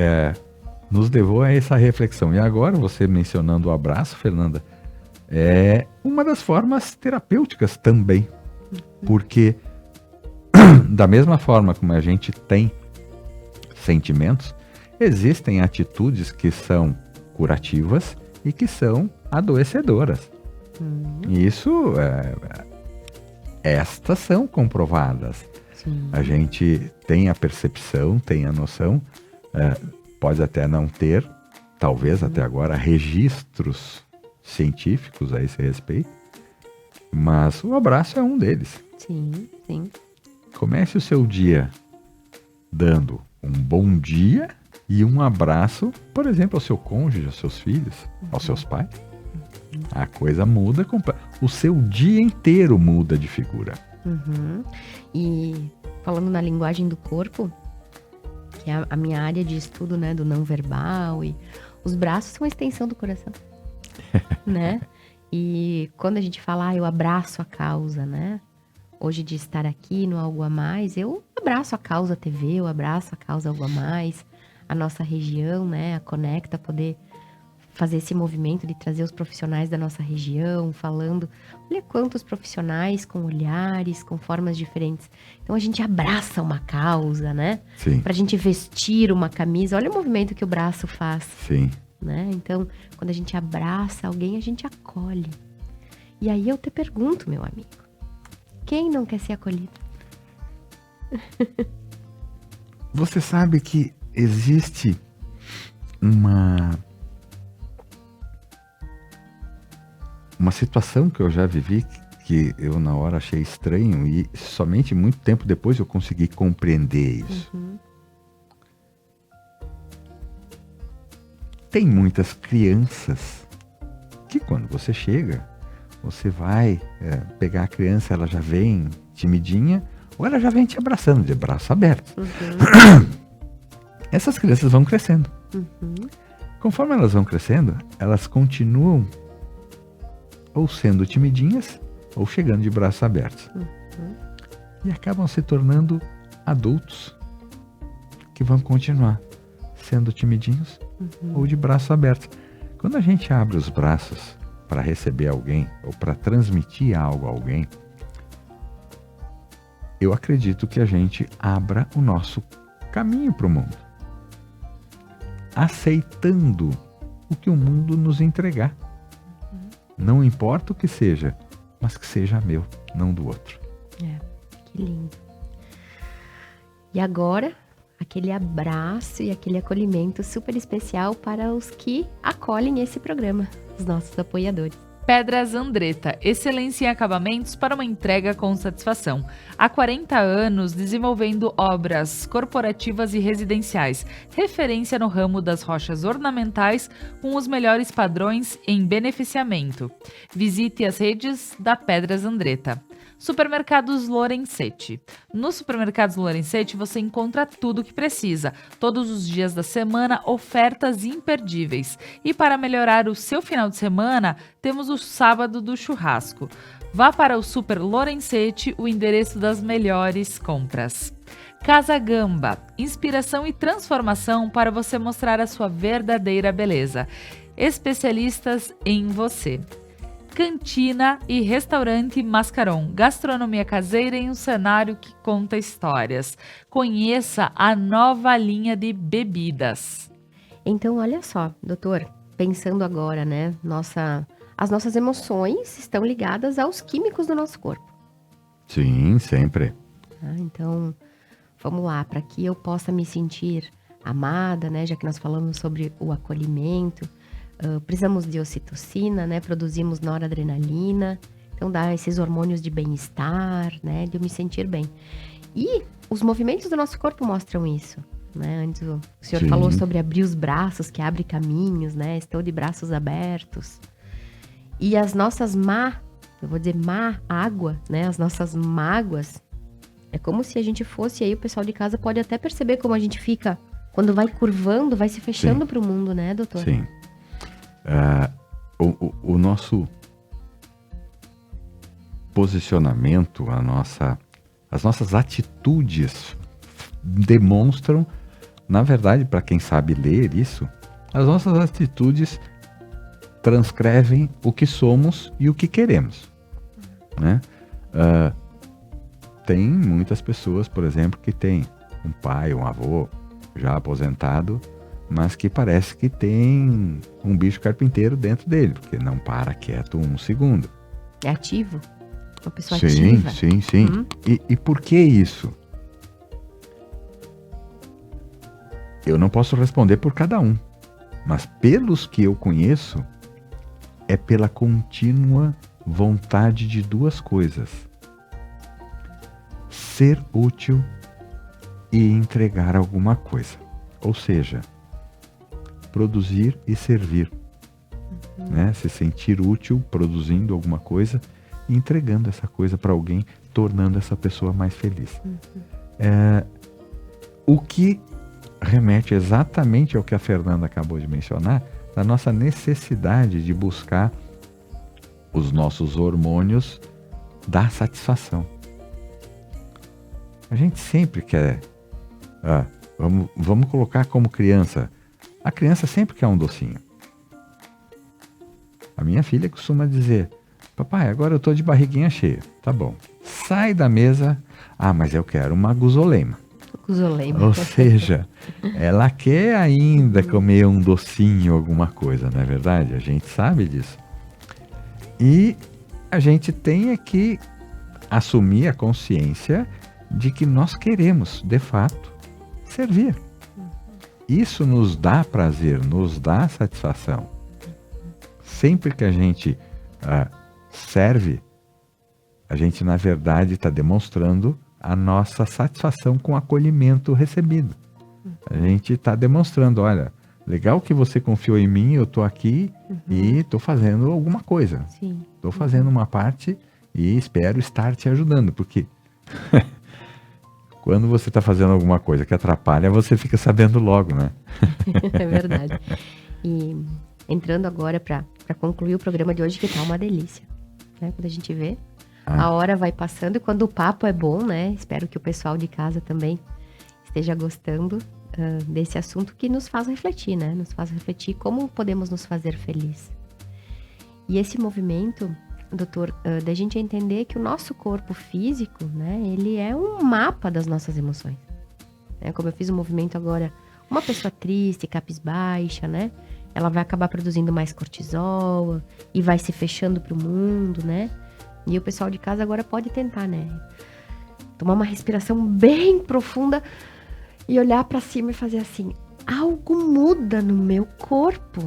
nos levou a essa reflexão. E agora, você mencionando o abraço, Fernanda, é uma das formas terapêuticas também, porque da mesma forma como a gente tem sentimentos, existem atitudes que são curativas e que são adoecedoras. E isso, estas são comprovadas. Sim. A gente tem a percepção, tem a noção, pode até não ter, talvez até agora, registros científicos a esse respeito, mas o abraço é um deles. Sim, sim. Comece o seu dia dando um bom dia E um abraço, por exemplo, ao seu cônjuge, aos seus filhos, aos seus pais. A coisa muda, o seu dia inteiro muda de figura. Uhum. E falando na linguagem do corpo, que é a minha área de estudo, né, do não verbal, e os braços são a extensão do coração, né? E quando a gente fala, eu abraço a causa, né? Hoje de estar aqui no Algo a Mais, eu abraço a causa TV, eu abraço a causa Algo a Mais, a nossa região, né, a Conecta, poder fazer esse movimento de trazer os profissionais da nossa região, falando, olha quantos profissionais com olhares, com formas diferentes. Então a gente abraça uma causa, né? Sim. Pra gente vestir uma camisa, olha o movimento que o braço faz. Sim. Né? Então, quando a gente abraça alguém, a gente acolhe. E aí eu te pergunto, meu amigo, quem não quer ser acolhido? Você sabe que existe uma situação que eu já vivi que eu na hora achei estranho e somente muito tempo depois eu consegui compreender isso. Uhum. Tem muitas crianças que quando você chega, você vai pegar a criança, ela já vem timidinha ou ela já vem te abraçando de braço aberto. Uhum. Essas crianças vão crescendo. Uhum. Conforme elas vão crescendo, elas continuam ou sendo timidinhas ou chegando de braços abertos. Uhum. E acabam se tornando adultos que vão continuar sendo timidinhos ou de braços abertos. Quando a gente abre os braços para receber alguém ou para transmitir algo a alguém, eu acredito que a gente abra o nosso caminho para o mundo, aceitando o que o mundo nos entregar. Não importa o que seja, mas que seja meu, não do outro. Que lindo. E agora, aquele abraço e aquele acolhimento super especial para os que acolhem esse programa, os nossos apoiadores. Pedras Andretta, excelência em acabamentos para uma entrega com satisfação. Há 40 anos desenvolvendo obras corporativas e residenciais, referência no ramo das rochas ornamentais com os melhores padrões em beneficiamento. Visite as redes da Pedras Andretta. Supermercados Lorenzetti. Nos supermercados Lorenzetti você encontra tudo o que precisa. Todos os dias da semana, ofertas imperdíveis. E para melhorar o seu final de semana, temos o sábado do churrasco. Vá para o Super Lorenzetti, o endereço das melhores compras. Casa Gamba. Inspiração e transformação para você mostrar a sua verdadeira beleza. Especialistas em você. Cantina e Restaurante Mascaron, gastronomia caseira em um cenário que conta histórias. Conheça a nova linha de bebidas. Então, olha só, doutor, pensando agora, né, as nossas emoções estão ligadas aos químicos do nosso corpo. Sim, sempre. Então, vamos lá, para que eu possa me sentir amada, né, já que nós falamos sobre o acolhimento, precisamos de ocitocina, né? Produzimos noradrenalina, então dá esses hormônios de bem-estar, né? De eu me sentir bem. E os movimentos do nosso corpo mostram isso, né? Antes o senhor Sim. falou sobre abrir os braços, que abre caminhos, né? Estou de braços abertos. E as nossas má água, né? As nossas mágoas, é como se a gente fosse, aí o pessoal de casa pode até perceber como a gente fica, quando vai curvando, vai se fechando para o mundo, né, doutor? Sim. O nosso posicionamento, as nossas atitudes demonstram, na verdade, para quem sabe ler isso, as nossas atitudes transcrevem o que somos e o que queremos, né? Tem muitas pessoas, por exemplo, que têm um pai, um avô já aposentado, mas que parece que tem um bicho carpinteiro dentro dele, porque não para quieto um segundo. É ativo? Uma pessoa Sim, ativa? sim, sim. E por que isso? Eu não posso responder por cada um, mas pelos que eu conheço, é pela contínua vontade de duas coisas: ser útil e entregar alguma coisa. Ou seja, produzir e servir. Né? Se sentir útil, produzindo alguma coisa e entregando essa coisa para alguém, tornando essa pessoa mais feliz. O que remete exatamente ao que a Fernanda acabou de mencionar, da nossa necessidade de buscar os nossos hormônios da satisfação. A gente sempre quer... vamos colocar como criança. A criança sempre quer um docinho. A minha filha costuma dizer: papai, agora eu tô de barriguinha cheia. Tá bom. Sai da mesa. Mas eu quero uma guloseima. Guloseima. Ou seja, ela quer ainda comer um docinho, alguma coisa, não é verdade? A gente sabe disso. E a gente tem que assumir a consciência de que nós queremos, de fato, servir. Isso nos dá prazer, nos dá satisfação. Sempre que a gente serve, a gente, na verdade, está demonstrando a nossa satisfação com o acolhimento recebido. A gente está demonstrando, olha, legal que você confiou em mim, eu estou aqui e estou fazendo alguma coisa. Estou fazendo uma parte e espero estar te ajudando, porque quando você está fazendo alguma coisa que atrapalha, você fica sabendo logo, né? É verdade. E entrando agora para concluir o programa de hoje, que tá uma delícia, né? Quando a gente vê, a hora vai passando e quando o papo é bom, né? Espero que o pessoal de casa também esteja gostando desse assunto que nos faz refletir, né? Nos faz refletir como podemos nos fazer felizes. E esse movimento, doutor, da gente entender que o nosso corpo físico, né? Ele é um mapa das nossas emoções. Como eu fiz um movimento agora, uma pessoa triste, cabisbaixa, né? Ela vai acabar produzindo mais cortisol e vai se fechando pro mundo, né? E o pessoal de casa agora pode tentar, né? Tomar uma respiração bem profunda e olhar para cima e fazer assim: algo muda no meu corpo.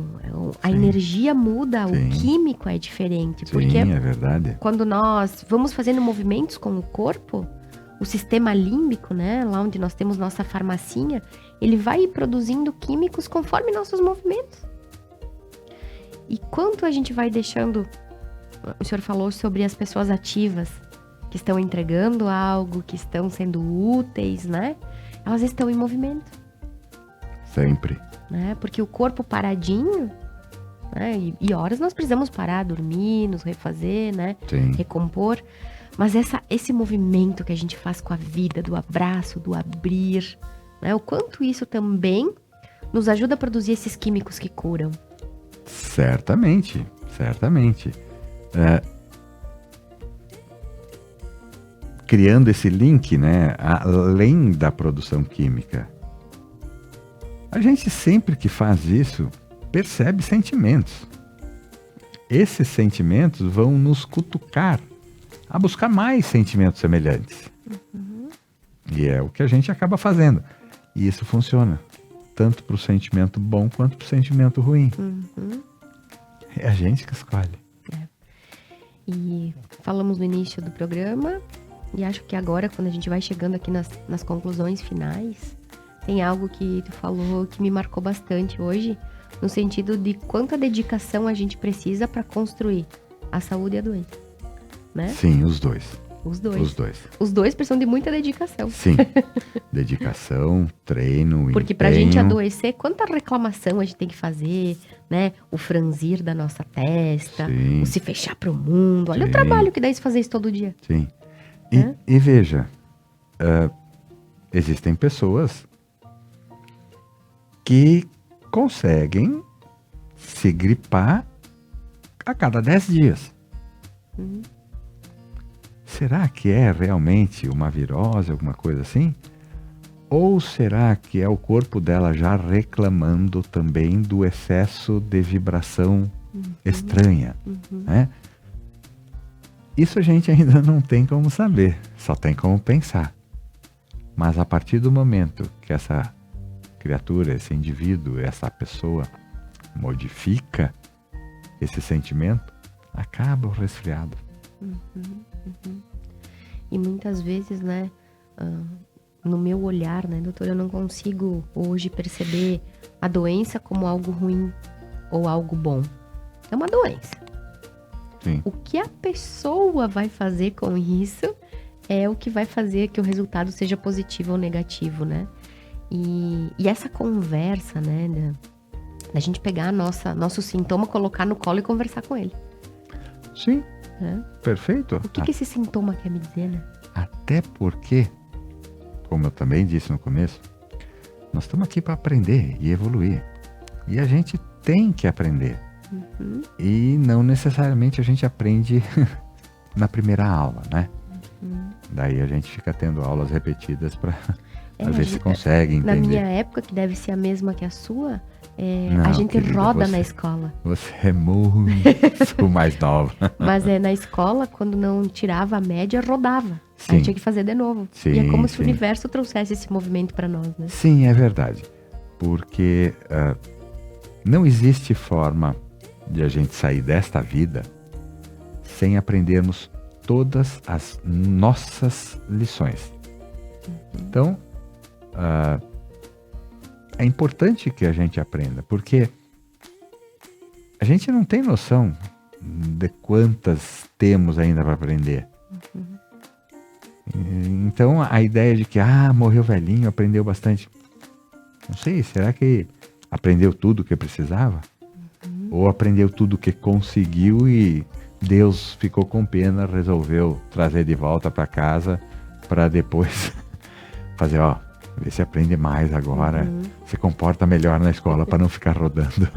A energia muda, o químico é diferente. Porque é verdade. Quando nós vamos fazendo movimentos com o corpo, o sistema límbico, né? Lá onde nós temos nossa farmacinha, ele vai produzindo químicos conforme nossos movimentos. E quanto a gente vai deixando... O senhor falou sobre as pessoas ativas, que estão entregando algo, que estão sendo úteis, né? Elas estão em movimento. Sempre. Né? Porque o corpo paradinho, né? E horas nós precisamos parar, dormir, nos refazer, né? Recompor. Mas esse movimento que a gente faz com a vida, do abraço, do abrir, né? O quanto isso também nos ajuda a produzir esses químicos que curam. Certamente, certamente. Criando esse link, né, além da produção química. A gente sempre que faz isso, percebe sentimentos. Esses sentimentos vão nos cutucar a buscar mais sentimentos semelhantes. E é o que a gente acaba fazendo. E isso funciona, tanto para o sentimento bom quanto para o sentimento ruim. É a gente que escolhe. E falamos no início do programa, e acho que agora, quando a gente vai chegando aqui nas conclusões finais, tem algo que tu falou que me marcou bastante hoje, no sentido de quanta dedicação a gente precisa para construir a saúde e a doença, né? Sim, os dois. Os dois precisam de muita dedicação. Sim, dedicação, treino, porque pra gente adoecer, quanta reclamação a gente tem que fazer, né? O franzir da nossa testa, o se fechar pro mundo. Olha o trabalho que dá isso fazer isso todo dia. Sim. E veja, existem pessoas que conseguem se gripar a cada 10 dias. Será que é realmente uma virose, alguma coisa assim? Ou será que é o corpo dela já reclamando também do excesso de vibração estranha? Né? Isso a gente ainda não tem como saber, só tem como pensar. Mas a partir do momento que essa criatura, esse indivíduo, essa pessoa modifica esse sentimento, acaba o resfriado. E muitas vezes, né, no meu olhar, né, doutor, eu não consigo hoje perceber a doença como algo ruim ou algo bom. É uma doença. Sim. O que a pessoa vai fazer com isso é o que vai fazer que o resultado seja positivo ou negativo, né? E essa conversa, né, da gente pegar nosso sintoma, colocar no colo e conversar com ele. Sim, Né? perfeito. O que esse sintoma quer me dizer, né? Até porque, como eu também disse no começo, nós estamos aqui para aprender e evoluir. E a gente tem que aprender. Uhum. E não necessariamente a gente aprende na primeira aula, né? Uhum. Daí a gente fica tendo aulas repetidas para É, ver se consegue Na entender. minha época, que deve ser a mesma que a sua, Não, a gente querida, roda você- na escola. Você é muito mais nova. Mas na escola, quando não tirava a média, rodava. Sim. Aí tinha que fazer de novo. Sim, e é como se sim. o universo trouxesse esse movimento para nós, né? Sim, é verdade. Porque não existe forma de a gente sair desta vida sem aprendermos todas as nossas lições. Então, é importante que a gente aprenda, porque a gente não tem noção de quantas temos ainda para aprender. Então, a ideia de que, morreu velhinho, aprendeu bastante. Não sei, será que aprendeu tudo o que precisava? Ou aprendeu tudo o que conseguiu e Deus ficou com pena, resolveu trazer de volta para casa para depois fazer, ver se aprende mais agora, se comporta melhor na escola para não ficar rodando.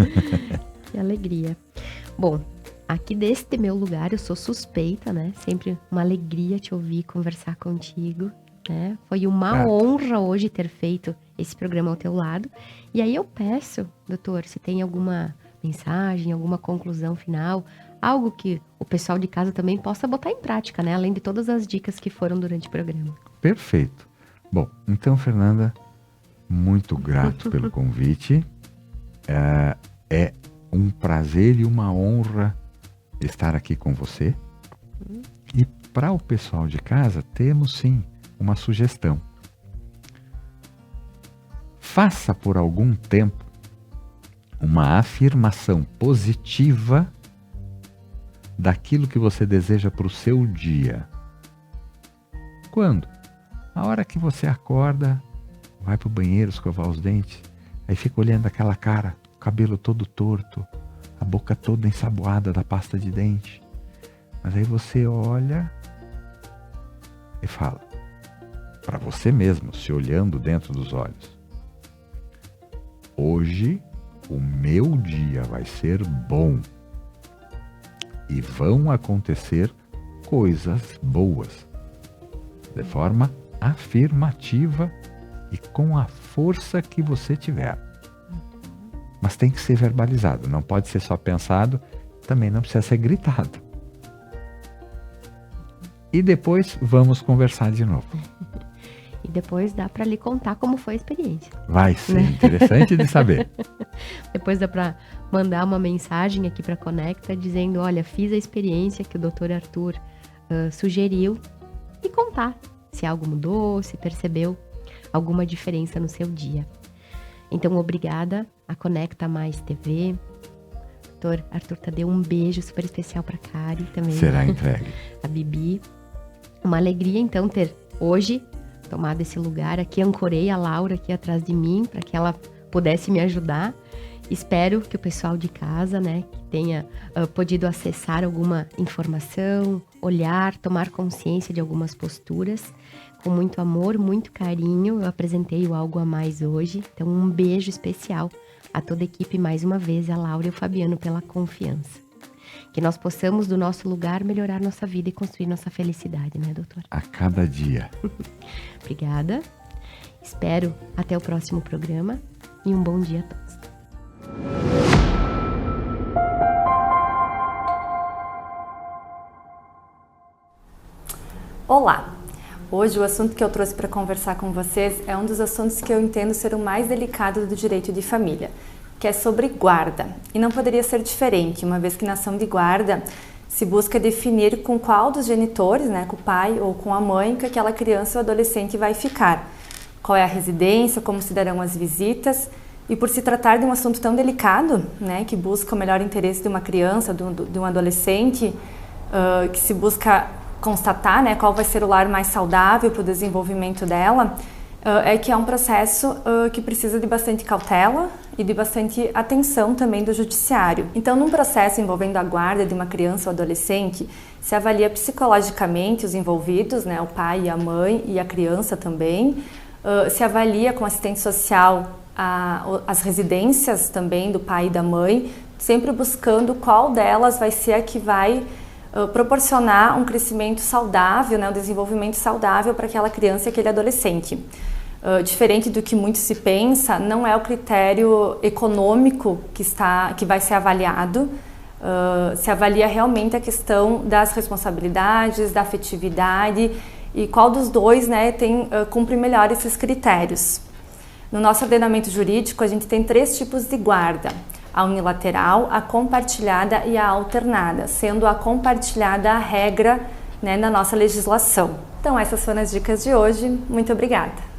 Que alegria. Bom, aqui deste meu lugar eu sou suspeita, né? Sempre uma alegria te ouvir, conversar contigo, né? Foi uma honra hoje ter feito esse programa ao teu lado. E aí eu peço, doutor, se tem alguma mensagem, alguma conclusão final, algo que o pessoal de casa também possa botar em prática, né? Além de todas as dicas que foram durante o programa. Perfeito. Bom, então, Fernanda, muito grato pelo convite. É um prazer e uma honra estar aqui com você. E para o pessoal de casa, temos sim uma sugestão. Faça por algum tempo uma afirmação positiva daquilo que você deseja para o seu dia. Quando? A hora que você acorda, vai para o banheiro escovar os dentes, aí fica olhando aquela cara, o cabelo todo torto, a boca toda ensaboada da pasta de dente. Mas aí você olha e fala, para você mesmo, se olhando dentro dos olhos: hoje o meu dia vai ser bom e vão acontecer coisas boas, de forma afirmativa e com a força que você tiver. Mas tem que ser verbalizado, não pode ser só pensado, também não precisa ser gritado. E depois vamos conversar de novo. E depois dá para lhe contar como foi a experiência. Vai ser interessante de saber. Depois dá para mandar uma mensagem aqui para Conecta dizendo, olha, fiz a experiência que o Dr. Arthur sugeriu, e contar se algo mudou, se percebeu alguma diferença no seu dia. Então, obrigada a Conecta Mais TV. Dr. Arthur Tadeu, um beijo super especial para Kari também. Será entregue. A Bibi. Uma alegria, então, ter hoje tomado esse lugar aqui. Ancorei a Laura aqui atrás de mim para que ela pudesse me ajudar. Espero que o pessoal de casa, né, que tenha podido acessar alguma informação, olhar, tomar consciência de algumas posturas. Com muito amor, muito carinho, eu apresentei o Algo a Mais hoje. Então, um beijo especial a toda a equipe mais uma vez, a Laura e o Fabiano, pela confiança. Que nós possamos, do nosso lugar, melhorar nossa vida e construir nossa felicidade, né, doutor? A cada dia. Obrigada. Espero até o próximo programa e um bom dia a todos. Olá! Hoje o assunto que eu trouxe para conversar com vocês é um dos assuntos que eu entendo ser o mais delicado do direito de família, que é sobre guarda. E não poderia ser diferente, uma vez que na ação de guarda se busca definir com qual dos genitores, né, com o pai ou com a mãe, que aquela criança ou adolescente vai ficar. Qual é a residência, como se darão as visitas, E por se tratar de um assunto tão delicado, né, que busca o melhor interesse de uma criança, de um adolescente, que se busca constatar, né, qual vai ser o lar mais saudável para o desenvolvimento dela, é que é um processo que precisa de bastante cautela e de bastante atenção também do judiciário. Então, num processo envolvendo a guarda de uma criança ou adolescente, se avalia psicologicamente os envolvidos, né, o pai e a mãe e a criança também, se avalia com assistente social as residências também do pai e da mãe, sempre buscando qual delas vai ser a que vai proporcionar um crescimento saudável, né, um desenvolvimento saudável para aquela criança e aquele adolescente. Diferente do que muito se pensa, não é o critério econômico que vai ser avaliado, se avalia realmente a questão das responsabilidades, da afetividade e qual dos dois, né, cumpre melhor esses critérios. No nosso ordenamento jurídico, a gente tem 3 tipos de guarda: a unilateral, a compartilhada e a alternada, sendo a compartilhada a regra, né, na nossa legislação. Então, essas foram as dicas de hoje. Muito obrigada!